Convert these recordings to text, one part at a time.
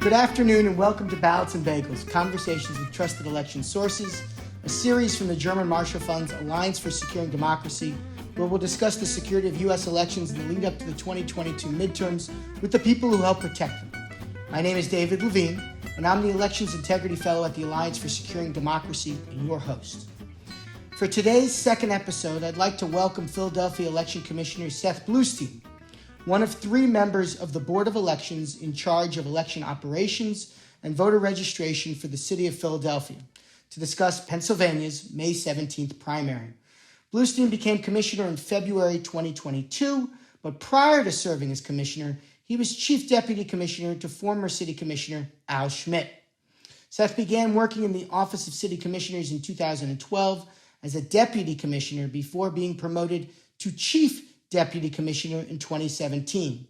Good afternoon and welcome to Ballots Bagels, Conversations with Trusted Election Sources, a series from the German Marshall Fund's Alliance for Securing Democracy, where we'll discuss the security of U.S. elections in the lead up to the 2022 midterms with the people who help protect them. My name is David Levine, and I'm the Elections Integrity Fellow at the Alliance for Securing Democracy and your host. For today's second episode, I'd like to welcome Philadelphia Election Commissioner Seth Bluestein, one of three members of the Board of Elections in charge of election operations and voter registration for the city of Philadelphia, to discuss Pennsylvania's May 17th primary. Bluestein became commissioner in February 2022, but prior to serving as commissioner, he was chief deputy commissioner to former city commissioner Al Schmidt. Seth began working in the Office of City Commissioners in 2012 as a deputy commissioner before being promoted to chief deputy commissioner in 2017.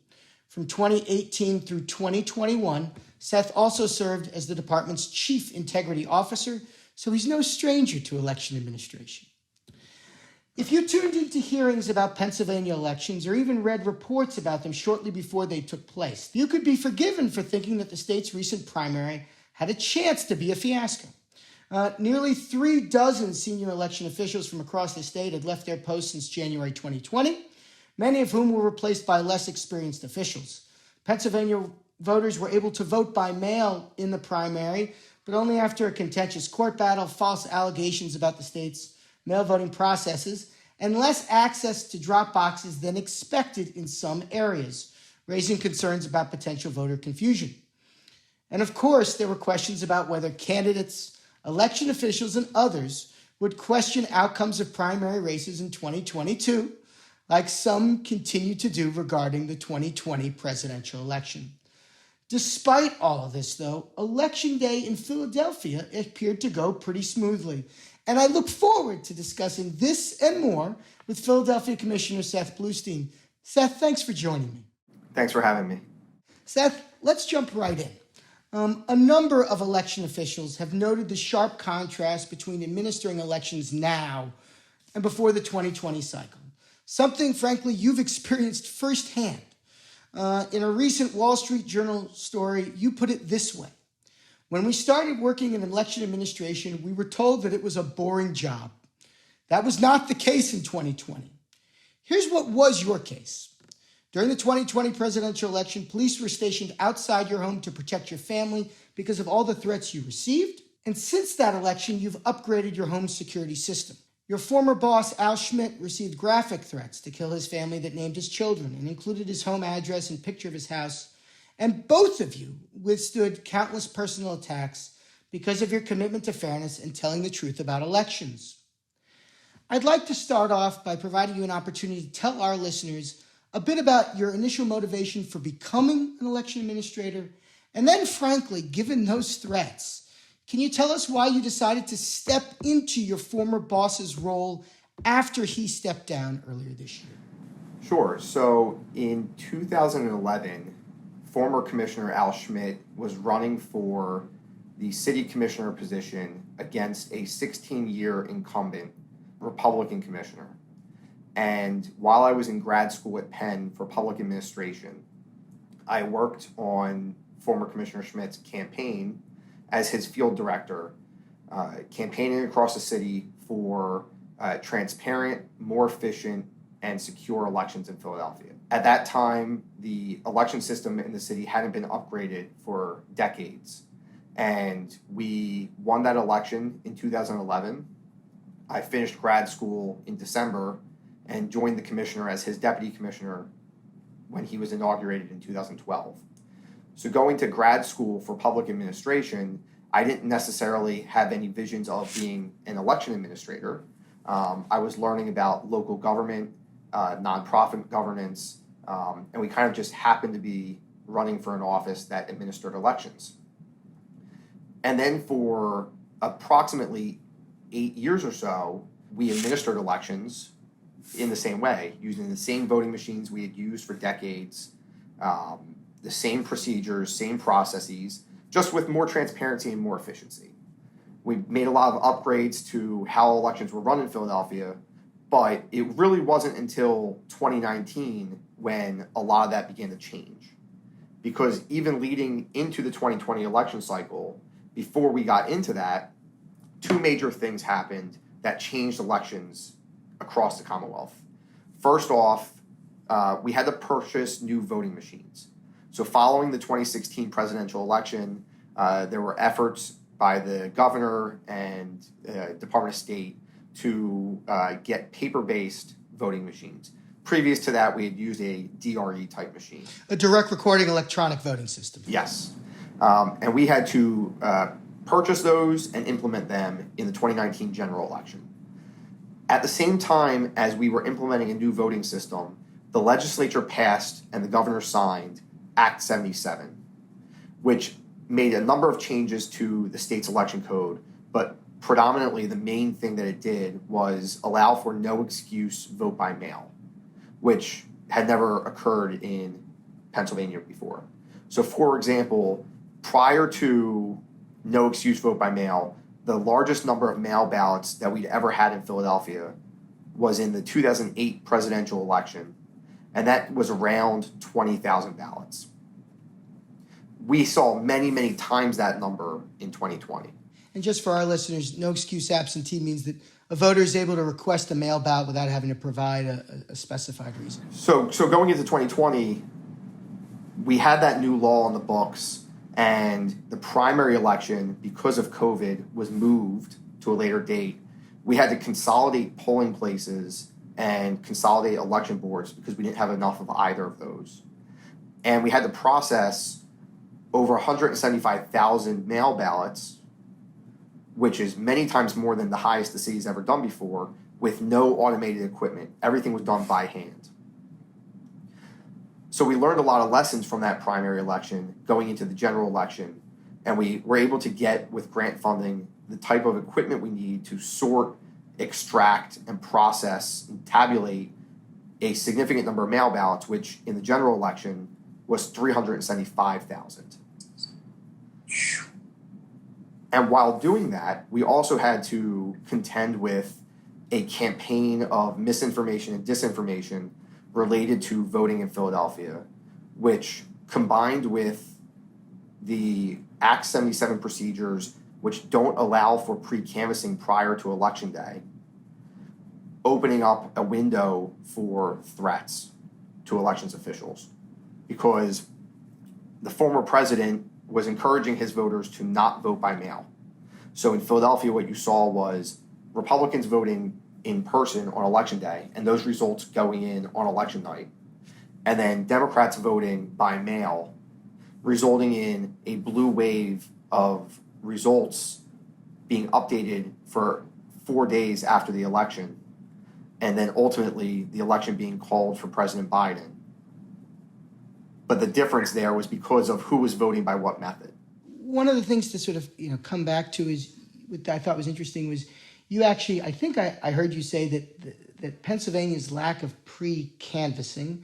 From 2018 through 2021, Seth also served as the department's chief integrity officer, so he's no stranger to election administration. If you tuned into hearings about Pennsylvania elections or even read reports about them shortly before they took place, you could be forgiven for thinking that the state's recent primary had a chance to be a fiasco. Nearly 36 senior election officials from across the state had left their posts since January 2020, many of whom were replaced by less experienced officials. Pennsylvania voters were able to vote by mail in the primary, but only after a contentious court battle, false allegations about the state's mail voting processes, and less access to drop boxes than expected in some areas, raising concerns about potential voter confusion. And of course, there were questions about whether candidates, election officials, and others would question outcomes of primary races in 2022, like some continue to do regarding the 2020 presidential election. Despite all of this, though, Election Day in Philadelphia appeared to go pretty smoothly. And I look forward to discussing this and more with Philadelphia Commissioner Seth Bluestein. Seth, thanks for joining me. Thanks for having me. Seth, let's jump right in. A number of election officials have noted the sharp contrast between administering elections now and before the 2020 cycle. Something, frankly, you've experienced firsthand. In a recent Wall Street Journal story, you put it this way. When we started working in election administration, we were told that it was a boring job. That was not the case in 2020. Here's what was your case. During the 2020 presidential election, police were stationed outside your home to protect your family because of all the threats you received. And since that election, you've upgraded your home security system. Your former boss, Al Schmidt, received graphic threats to kill his family that named his children and included his home address and picture of his house. And both of you withstood countless personal attacks because of your commitment to fairness and telling the truth about elections. I'd like to start off by providing you an opportunity to tell our listeners a bit about your initial motivation for becoming an election administrator, and then, frankly, given those threats, can you tell us why you decided to step into your former boss's role after he stepped down earlier this year? Sure. So in 2011, former Commissioner Al Schmidt was running for the city commissioner position against a 16-year incumbent Republican commissioner. And while I was in grad school at Penn for public administration, I worked on former Commissioner Schmidt's campaign as his field director, campaigning across the city for transparent, more efficient, and secure elections in Philadelphia. At that time, the election system in the city hadn't been upgraded for decades, and we won that election in 2011. I finished grad school in December and joined the commissioner as his deputy commissioner when he was inaugurated in 2012. So going to grad school for public administration, I didn't necessarily have any visions of being an election administrator. I was learning about local government, nonprofit governance, and we kind of just happened to be running for an office that administered elections. And then for approximately 8 years or so, we administered elections in the same way, using the same voting machines we had used for decades, the same procedures, same processes, just with more transparency and more efficiency. We made a lot of upgrades to how elections were run in Philadelphia, but it really wasn't until 2019 when a lot of that began to change. because even leading into the 2020 election cycle, before we got into that, two major things happened that changed elections across the Commonwealth. First off, we had to purchase new voting machines. So following the 2016 presidential election, there were efforts by the governor and Department of State to get paper-based voting machines. Previous to that, we had used a DRE type machine. A direct recording electronic voting system. Yes. And we had to purchase those and implement them in the 2019 general election. At the same time as we were implementing a new voting system, the legislature passed and the governor signed Act 77, which made a number of changes to the state's election code, but predominantly the main thing that it did was allow for no excuse vote by mail, which had never occurred in Pennsylvania before. So, for example, prior to no excuse vote by mail, the largest number of mail ballots that we'd ever had in Philadelphia was in the 2008 presidential election, and that was around 20,000 ballots. We saw many, many times that number in 2020. And just for our listeners, no excuse absentee means that a voter is able to request a mail ballot without having to provide a specified reason. So going into 2020, we had that new law on the books, and the primary election, because of COVID, was moved to a later date. We had to consolidate polling places and consolidate election boards because we didn't have enough of either of those. And we had to process over 175,000 mail ballots, which is many times more than the highest the city's ever done before, with no automated equipment. Everything was done by hand. So we learned a lot of lessons from that primary election going into the general election, and we were able to get, with grant funding, the type of equipment we need to sort, extract, and process and tabulate a significant number of mail ballots, which in the general election was 375,000. And while doing that, we also had to contend with a campaign of misinformation and disinformation related to voting in Philadelphia, which combined with the Act 77 procedures, which don't allow for pre-canvassing prior to Election Day, opening up a window for threats to elections officials, because the former president was encouraging his voters to not vote by mail. So in Philadelphia, what you saw was Republicans voting in person on Election Day, and those results going in on election night, and then Democrats voting by mail, resulting in a blue wave of results being updated for 4 days after the election, and then ultimately the election being called for President Biden. But the difference there was because of who was voting by what method. One of the things to sort of come back to is what I thought was interesting was you actually, I think I heard you say that Pennsylvania's lack of pre-canvassing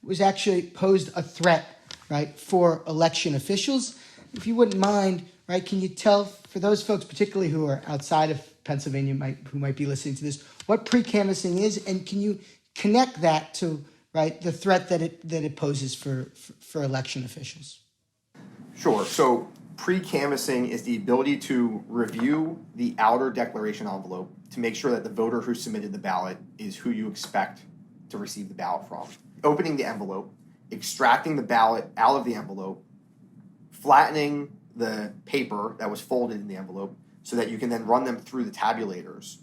was actually posed a threat, right, for election officials. If you wouldn't mind, right, can you tell, for those folks particularly who are outside of Pennsylvania who might be listening to this, what pre-canvassing is, and can you connect that to, right, the threat that it poses for election officials? Sure. So pre-canvassing is the ability to review the outer declaration envelope to make sure that the voter who submitted the ballot is who you expect to receive the ballot from. Opening the envelope, extracting the ballot out of the envelope, flattening the paper that was folded in the envelope so that you can then run them through the tabulators,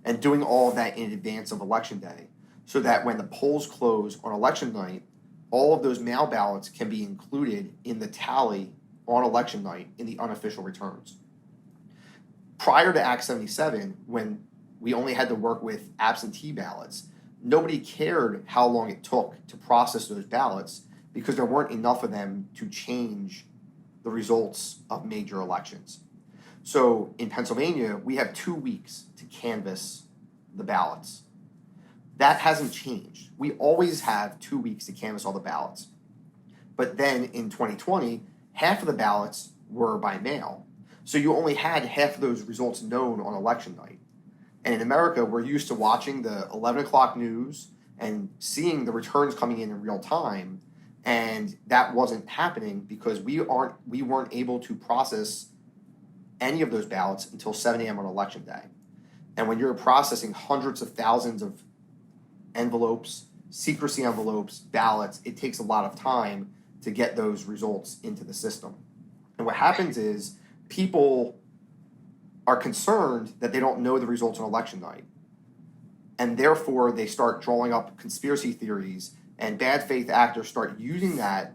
and doing all of that in advance of Election Day so that when the polls close on election night, all of those mail ballots can be included in the tally on election night in the unofficial returns. Prior to Act 77, when we only had to work with absentee ballots, nobody cared how long it took to process those ballots because there weren't enough of them to change the results of major elections. So in Pennsylvania, we have 2 weeks to canvass the ballots. That hasn't changed. We always have 2 weeks to canvass all the ballots. But then in 2020, half of the ballots were by mail. So you only had half of those results known on election night. And in America, we're used to watching the 11 o'clock news and seeing the returns coming in real time. And that wasn't happening because we weren't able to process any of those ballots until 7 a.m. on election day. And when you're processing hundreds of thousands of envelopes, secrecy envelopes, ballots, it takes a lot of time to get those results into the system. And what happens is people are concerned that they don't know the results on election night. And therefore, they start drawing up conspiracy theories, and bad faith actors start using that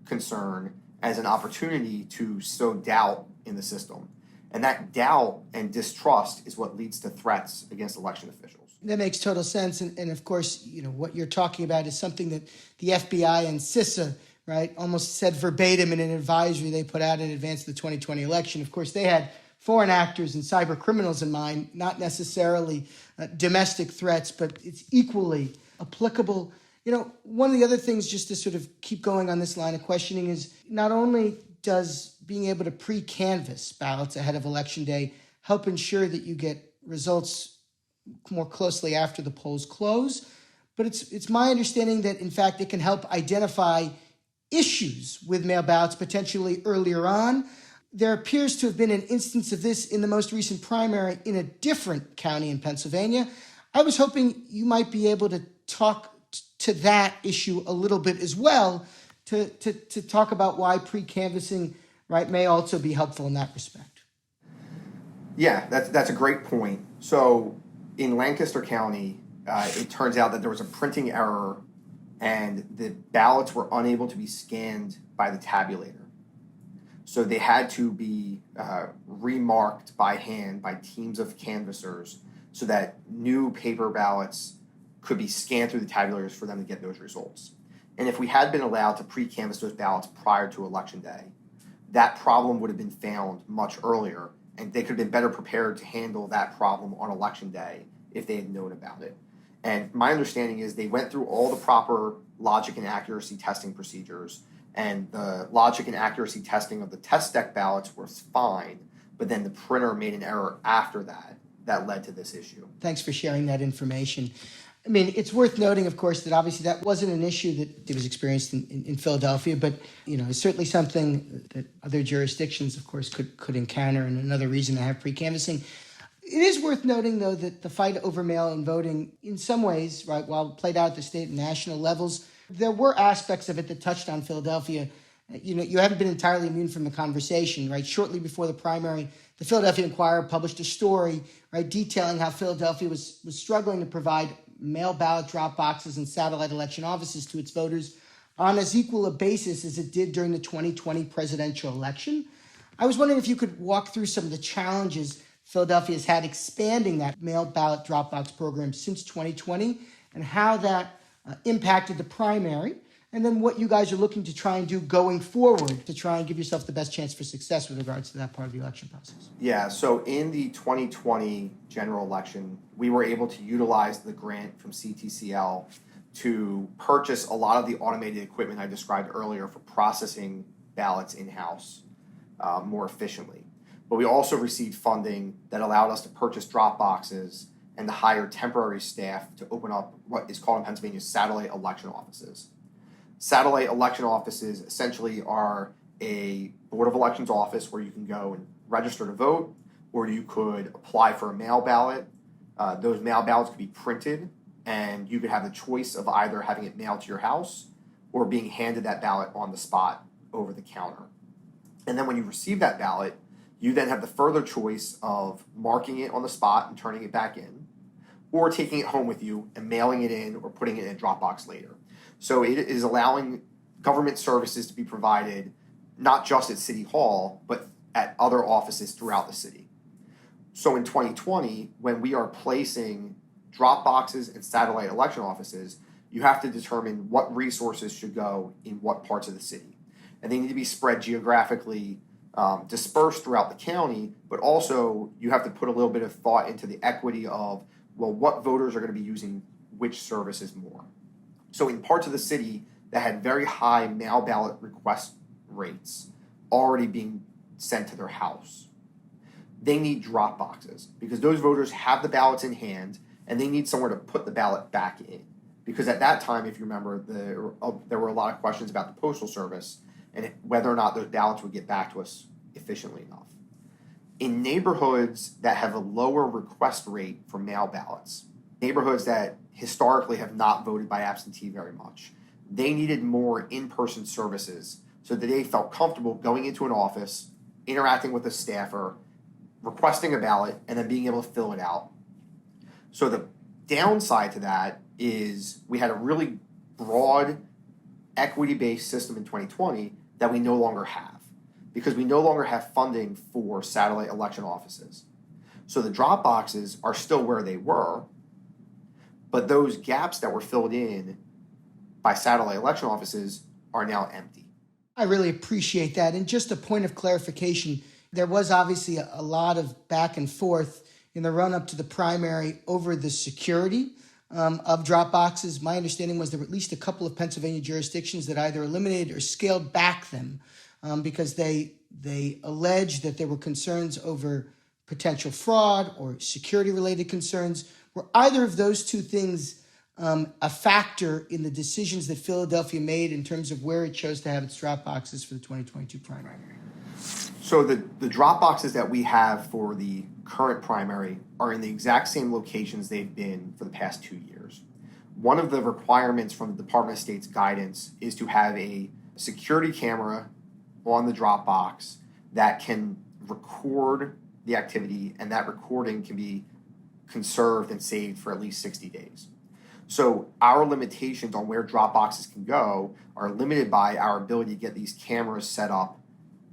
concern as an opportunity to sow doubt in the system. And that doubt and distrust is what leads to threats against election officials. That makes total sense. And of course, what you're talking about is something that the FBI and CISA, right, almost said verbatim in an advisory they put out in advance of the 2020 election. Of course, they had foreign actors and cyber criminals in mind, not necessarily domestic threats, but it's equally applicable. One of the other things, just to sort of keep going on this line of questioning, is not only does being able to pre-canvass ballots ahead of Election Day help ensure that you get results more closely after the polls close, but it's my understanding that, in fact, it can help identify issues with mail ballots potentially earlier on. There appears to have been an instance of this in the most recent primary in a different county in Pennsylvania. I was hoping you might be able to talk to that issue a little bit as well, to talk about why pre-canvassing, right, may also be helpful in that respect. Yeah, that's a great point. So in Lancaster County, it turns out that there was a printing error and the ballots were unable to be scanned by the tabulator. So they had to be remarked by hand by teams of canvassers so that new paper ballots could be scanned through the tabulators for them to get those results. And if we had been allowed to pre-canvass those ballots prior to Election Day, that problem would have been found much earlier, and they could have been better prepared to handle that problem on Election Day if they had known about it. And my understanding is they went through all the proper logic and accuracy testing procedures, and the logic and accuracy testing of the test deck ballots was fine, but then the printer made an error after that led to this issue. Thanks for sharing that information. I mean, it's worth noting, of course, that obviously that wasn't an issue that was experienced in Philadelphia, but, it's certainly something that other jurisdictions, of course, could encounter, and another reason to have pre-canvassing. It is worth noting, though, that the fight over mail-in voting, in some ways, right, while it played out at the state and national levels, there were aspects of it that touched on Philadelphia. You haven't been entirely immune from the conversation, right? Shortly before the primary, the Philadelphia Inquirer published a story, right, detailing how Philadelphia was struggling to provide mail ballot drop boxes and satellite election offices to its voters on as equal a basis as it did during the 2020 presidential election. I was wondering if you could walk through some of the challenges Philadelphia has had expanding that mail ballot drop box program since 2020 and how that impacted the primary, and then what you guys are looking to try and do going forward to try and give yourself the best chance for success with regards to that part of the election process. Yeah, so in the 2020 general election, we were able to utilize the grant from CTCL to purchase a lot of the automated equipment I described earlier for processing ballots in-house more efficiently. But we also received funding that allowed us to purchase drop boxes and to hire temporary staff to open up what is called in Pennsylvania satellite election offices. Satellite election offices essentially are a Board of Elections office where you can go and register to vote, or you could apply for a mail ballot. Those mail ballots could be printed, and you could have the choice of either having it mailed to your house or being handed that ballot on the spot over the counter. And then when you receive that ballot, you then have the further choice of marking it on the spot and turning it back in, or taking it home with you and mailing it in or putting it in a drop box later. So it is allowing government services to be provided not just at City Hall, but at other offices throughout the city. So in 2020, when we are placing drop boxes and satellite election offices, you have to determine what resources should go in what parts of the city. And they need to be spread geographically, dispersed throughout the county, but also you have to put a little bit of thought into the equity of, well, what voters are going to be using which services more. So in parts of the city that had very high mail ballot request rates already being sent to their house, they need drop boxes because those voters have the ballots in hand and they need somewhere to put the ballot back in. because at that time, if you remember, there were a lot of questions about the Postal Service and whether or not those ballots would get back to us efficiently enough. In neighborhoods that have a lower request rate for mail ballots, neighborhoods that historically have not voted by absentee very much, they needed more in-person services so that they felt comfortable going into an office, interacting with a staffer, requesting a ballot, and then being able to fill it out. So the downside to that is we had a really broad equity-based system in 2020 that we no longer have because we no longer have funding for satellite election offices. So the drop boxes are still where they were, but those gaps that were filled in by satellite election offices are now empty. I really appreciate that. And just a point of clarification, there was obviously a lot of back and forth in the run-up to the primary over the security of drop boxes. My understanding was there were at least a couple of Pennsylvania jurisdictions that either eliminated or scaled back them because they alleged that there were concerns over potential fraud or security-related concerns. Were either of those two things a factor in the decisions that Philadelphia made in terms of where it chose to have its drop boxes for the 2022 primary? So the drop boxes that we have for the current primary are in the exact same locations they've been for the past 2 years. One of the requirements from the Department of State's guidance is to have a security camera on the drop box that can record the activity, and that recording can be conserved and saved for at least 60 days. So our limitations on where drop boxes can go are limited by our ability to get these cameras set up,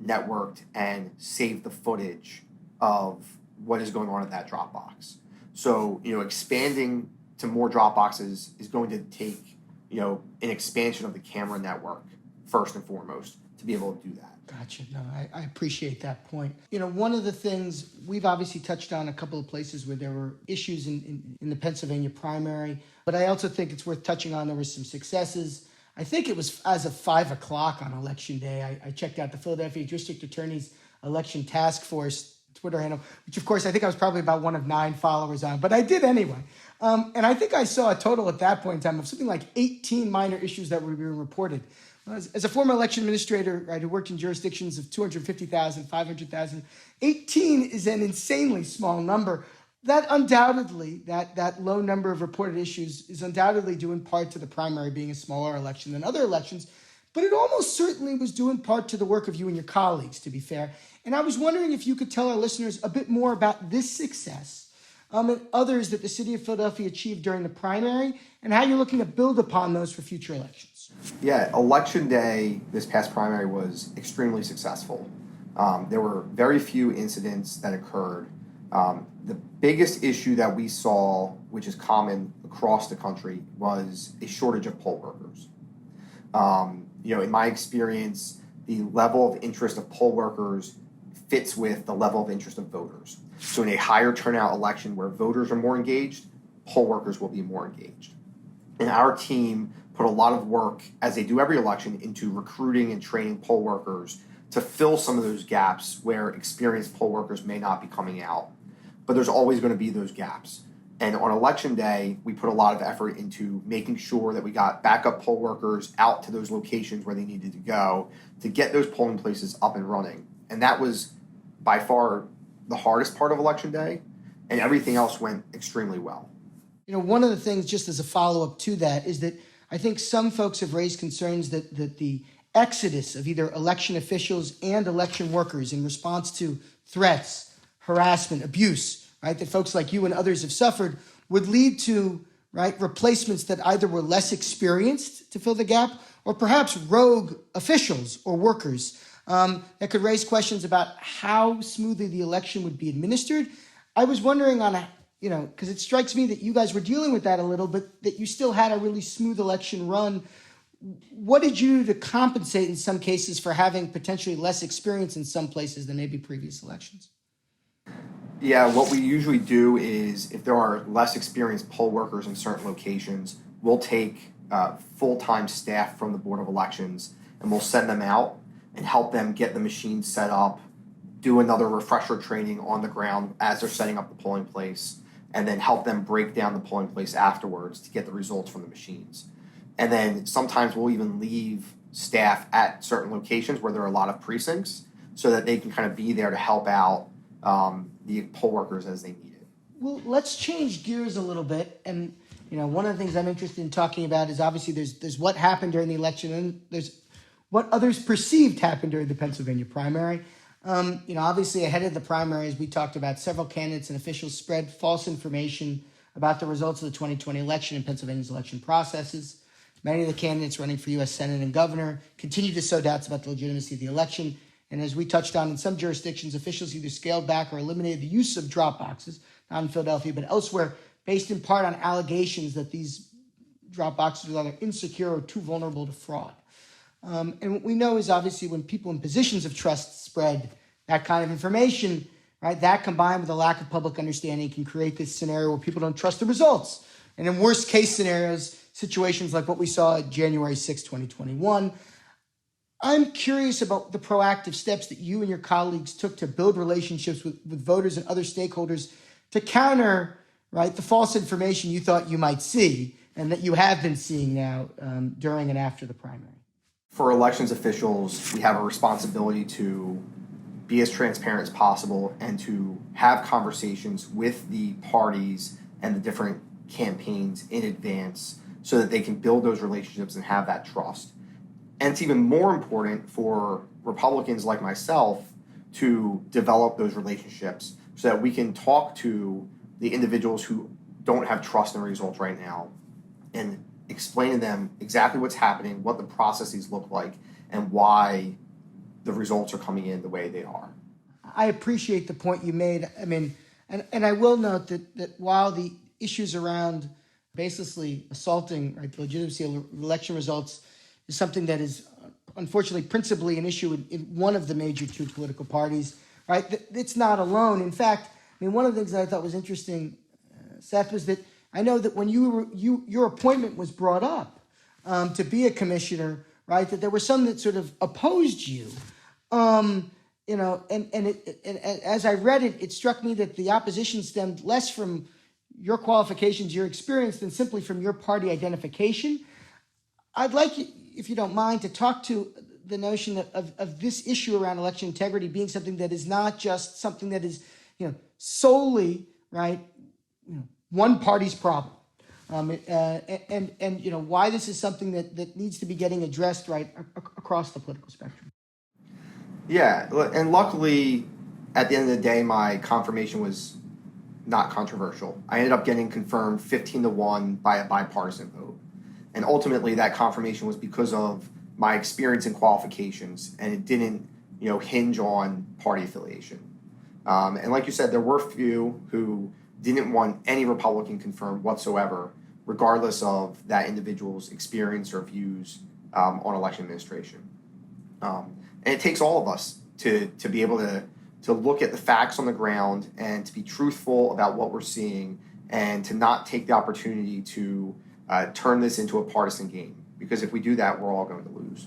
networked, and save the footage of what is going on at that drop box. So, expanding to more drop boxes is going to take, an expansion of the camera network first and foremost to be able to do that. Gotcha. No, I appreciate that point. One of the things we've obviously touched on a couple of places where there were issues in the Pennsylvania primary, but I also think it's worth touching on there were some successes. I think it was as of 5 o'clock on Election Day, I checked out the Philadelphia District Attorney's Election Task Force Twitter handle, which of course I think I was probably about one of 9 followers on, but I did anyway. And I think I saw a total at that point in time of something like 18 minor issues that were being reported. As a former election administrator, right, who worked in jurisdictions of 250,000, 500,000, 18 is an insanely small number. That undoubtedly, that low number of reported issues is undoubtedly due in part to the primary being a smaller election than other elections, but it almost certainly was due in part to the work of you and your colleagues, to be fair. And I was wondering if you could tell our listeners a bit more about this success and others that the city of Philadelphia achieved during the primary and how you're looking to build upon those for future elections. Yeah, Election Day, this past primary, was extremely successful. There were very few incidents that occurred. The biggest issue that we saw, which is common across the country, was a shortage of poll workers. In my experience, the level of interest of poll workers fits with the level of interest of voters. So in a higher turnout election where voters are more engaged, poll workers will be more engaged. And our team put a lot of work, as they do every election, into recruiting and training poll workers to fill some of those gaps where experienced poll workers may not be coming out. But there's always going to be those gaps. And on Election Day, we put a lot of effort into making sure that we got backup poll workers out to those locations where they needed to go to get those polling places up and running. And that was by far the hardest part of Election Day, and everything else went extremely well. One of the things, just as a follow-up to that, is that I think some folks have raised concerns that the exodus of either election officials and election workers in response to threats, harassment, abuse, right, that folks like you and others have suffered would lead to, right, replacements that either were less experienced to fill the gap or perhaps rogue officials or workers that could raise questions about how smoothly the election would be administered. I was wondering because it strikes me that you guys were dealing with that a little, but that you still had a really smooth election run. What did you do to compensate in some cases for having potentially less experience in some places than maybe previous elections? Yeah, what we usually do is if there are less experienced poll workers in certain locations, we'll take full-time staff from the Board of Elections and we'll send them out and help them get the machines set up, do another refresher training on the ground as they're setting up the polling place, and then help them break down the polling place afterwards to get the results from the machines. And then sometimes we'll even leave staff at certain locations where there are a lot of precincts so that they can kind of be there to help out the poll workers as they need it. Well, let's change gears a little bit. And, one of the things I'm interested in talking about is obviously there's what happened during the election and there's what others perceived happened during the Pennsylvania primary. Obviously ahead of the primaries, we talked about several candidates and officials spread false information about the results of the 2020 election and Pennsylvania's election processes. Many of the candidates running for U.S. Senate and governor continue to sow doubts about the legitimacy of the election. And as we touched on, in some jurisdictions, officials either scaled back or eliminated the use of drop boxes, not in Philadelphia, but elsewhere, based in part on allegations that these drop boxes were either insecure or too vulnerable to fraud. And what we know is obviously when people in positions of trust spread that kind of information, right, that combined with a lack of public understanding can create this scenario where people don't trust the results. And in worst case scenarios, situations like what we saw January 6, 2021, I'm curious about the proactive steps that you and your colleagues took to build relationships with voters and other stakeholders to counter, right, the false information you thought you might see and that you have been seeing now during and after the primary. For elections officials, we have a responsibility to be as transparent as possible and to have conversations with the parties and the different campaigns in advance so that they can build those relationships and have that trust. And it's even more important for Republicans like myself to develop those relationships so that we can talk to the individuals who don't have trust in the results right now and explain to them exactly what's happening, what the processes look like, and why the results are coming in the way they are. I appreciate the point you made. I mean, and I will note that while the issues around baselessly assaulting, right, the legitimacy of election results is something that is unfortunately principally an issue in one of the major two political parties, right? It's not alone. In fact, I mean, one of the things that I thought was interesting, Seth, was that I know that when your appointment was brought up to be a commissioner, right, that there were some that sort of opposed you, and as I read it, it struck me that the opposition stemmed less from your qualifications, your experience, than simply from your party identification. I'd like you, if you don't mind, to talk to the notion of this issue around election integrity being something that is not just something that is, solely, right, one party's problem, and why this is something that needs to be getting addressed right across the political spectrum. Yeah, and luckily, at the end of the day, my confirmation was not controversial. I ended up getting confirmed 15-1 by a bipartisan vote. And ultimately, that confirmation was because of my experience and qualifications, and it didn't, hinge on party affiliation. And like you said, there were few who didn't want any Republican confirmed whatsoever, regardless of that individual's experience or views on election administration. And it takes all of us to be able to look at the facts on the ground and to be truthful about what we're seeing and to not take the opportunity to turn this into a partisan game. Because if we do that, we're all going to lose.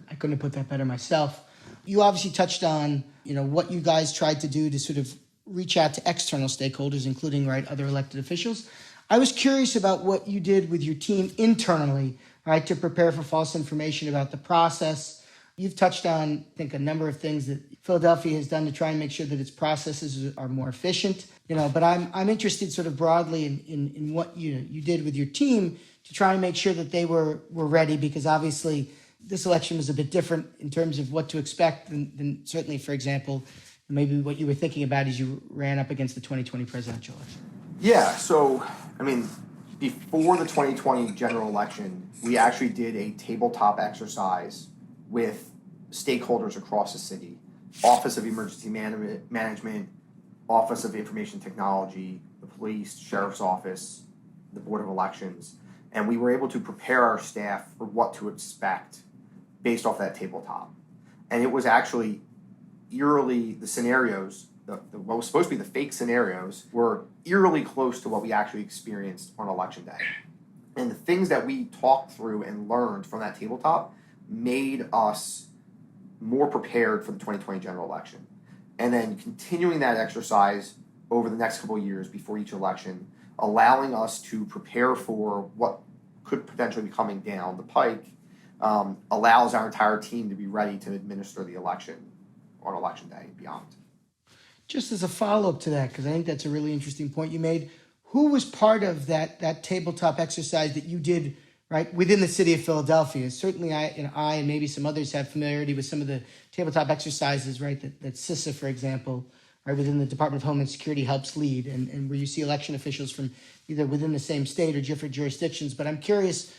I couldn't have put that better myself. You obviously touched on, what you guys tried to do to sort of reach out to external stakeholders, including, right, other elected officials. I was curious about what you did with your team internally, right, to prepare for false information about the process. You've touched on, I think, a number of things that Philadelphia has done to try and make sure that its processes are more efficient. But I'm interested sort of broadly in what you did with your team to try and make sure that they were ready, because obviously this election was a bit different in terms of what to expect than certainly, for example, maybe what you were thinking about as you ran up against the 2020 presidential election. Yeah, so, before the 2020 general election, we actually did a tabletop exercise with stakeholders across the city, Office of Emergency Management, Office of Information Technology, the police, sheriff's office, the Board of Elections, and we were able to prepare our staff for what to expect based off that tabletop. And it was actually eerily, the scenarios, what was supposed to be the fake scenarios, were eerily close to what we actually experienced on Election Day. And the things that we talked through and learned from that tabletop made us more prepared for the 2020 general election. And then continuing that exercise over the next couple of years before each election, allowing us to prepare for what could potentially be coming down the pike, allows our entire team to be ready to administer the election on election day and beyond. Just as a follow-up to that, because I think that's a really interesting point you made, who was part of that tabletop exercise that you did right within the city of Philadelphia? Certainly I and maybe some others have familiarity with some of the tabletop exercises, right, that CISA, for example, right, within the Department of Homeland Security helps lead, and where you see election officials from either within the same state or different jurisdictions. But I'm curious,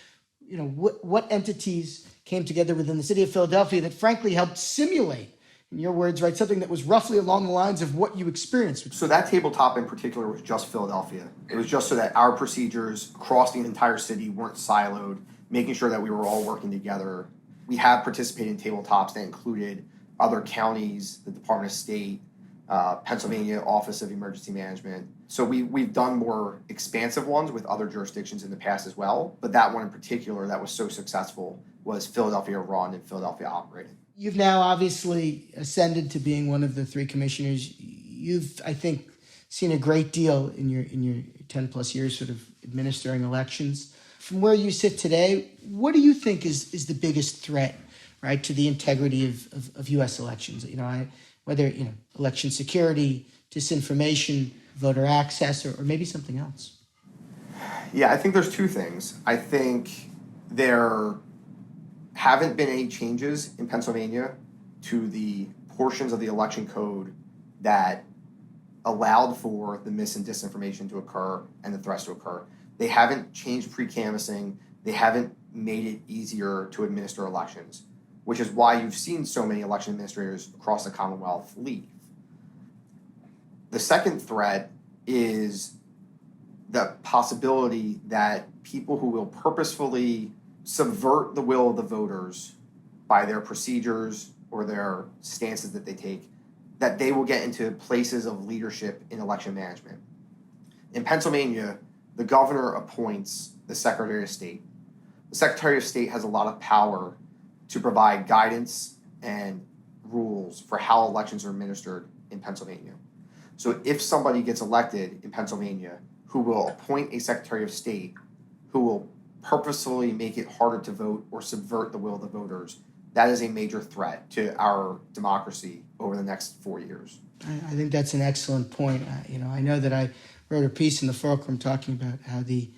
what entities came together within the city of Philadelphia that frankly helped simulate, in your words, right, something that was roughly along the lines of what you experienced? So that tabletop in particular was just Philadelphia. It was just so that our procedures across the entire city weren't siloed, making sure that we were all working together. We have participated in tabletops that included other counties, the Department of State, Pennsylvania Office of Emergency Management. So we've done more expansive ones with other jurisdictions in the past as well. But that one in particular that was so successful was Philadelphia run and Philadelphia operated. You've now obviously ascended to being one of the three commissioners. You've, I think, seen a great deal in your 10 plus years sort of administering elections. From where you sit today, what do you think is the biggest threat, right, to the integrity of U.S. elections? Whether election security, disinformation, voter access, or maybe something else. Yeah, I think there's two things. I think there haven't been any changes in Pennsylvania to the portions of the election code that allowed for the mis and disinformation to occur and the threats to occur. They haven't changed pre-canvassing. They haven't made it easier to administer elections, which is why you've seen so many election administrators across the Commonwealth leave. The second threat is the possibility that people who will purposefully subvert the will of the voters by their procedures or their stances that they take, that they will get into places of leadership in election management. In Pennsylvania, the governor appoints the Secretary of State. The Secretary of State has a lot of power to provide guidance and rules for how elections are administered in Pennsylvania. So if somebody gets elected in Pennsylvania who will appoint a Secretary of State who will purposefully make it harder to vote or subvert the will of the voters, that is a major threat to our democracy over the next 4 years. I think that's an excellent point. I know that I wrote a piece in the Fulcrum talking about how the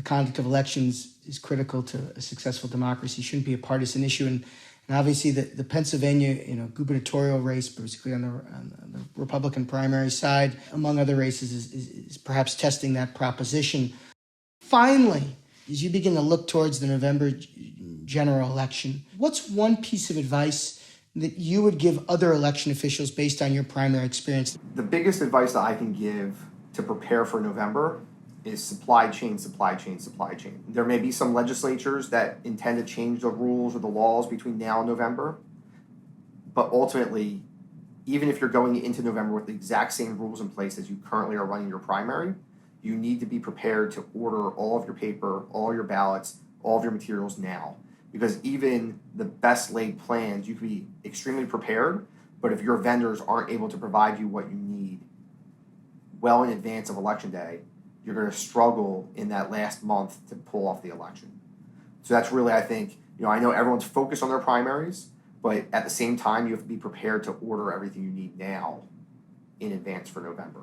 conduct of elections is critical to a successful democracy. It shouldn't be a partisan issue. And obviously the Pennsylvania gubernatorial race, basically on the Republican primary side, among other races, is perhaps testing that proposition. Finally, as you begin to look towards the November general election, what's one piece of advice that you would give other election officials based on your primary experience? The biggest advice that I can give to prepare for November is supply chain, supply chain, supply chain. There may be some legislatures that intend to change the rules or the laws between now and November, but ultimately, even if you're going into November with the exact same rules in place as you currently are running your primary, you need to be prepared to order all of your paper, all your ballots, all of your materials now. Because even the best laid plans, you can be extremely prepared, but if your vendors aren't able to provide you what you need well in advance of Election Day, you're going to struggle in that last month to pull off the election. So that's really, I think, I know everyone's focused on their primaries, but at the same time, you have to be prepared to order everything you need now in advance for November.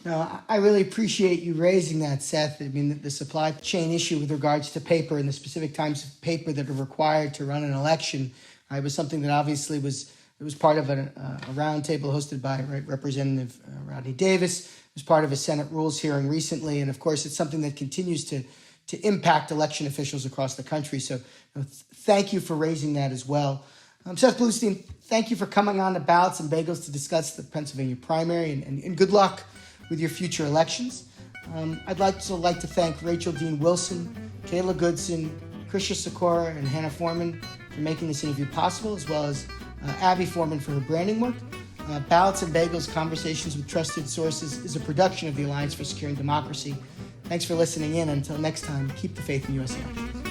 No, I really appreciate you raising that, Seth. I mean, the supply chain issue with regards to paper and the specific types of paper that are required to run an election was something that obviously was part of a roundtable hosted by Representative Rodney Davis. It was part of a Senate Rules hearing recently, and of course, it's something that continues to impact election officials across the country. So, thank you for raising that as well. Seth Bluestein, thank you for coming on to Ballots and Bagels to discuss the Pennsylvania primary, and good luck with your future elections. I'd like to thank Rachel Dean Wilson, Kayla Goodson, Krisha Sikora, and Hannah Foreman for making this interview possible, as well as Abby Foreman for her branding work. Ballots and Bagels, Conversations with Trusted Sources is a production of the Alliance for Securing Democracy. Thanks for listening in. Until next time, keep the faith in U.S. elections.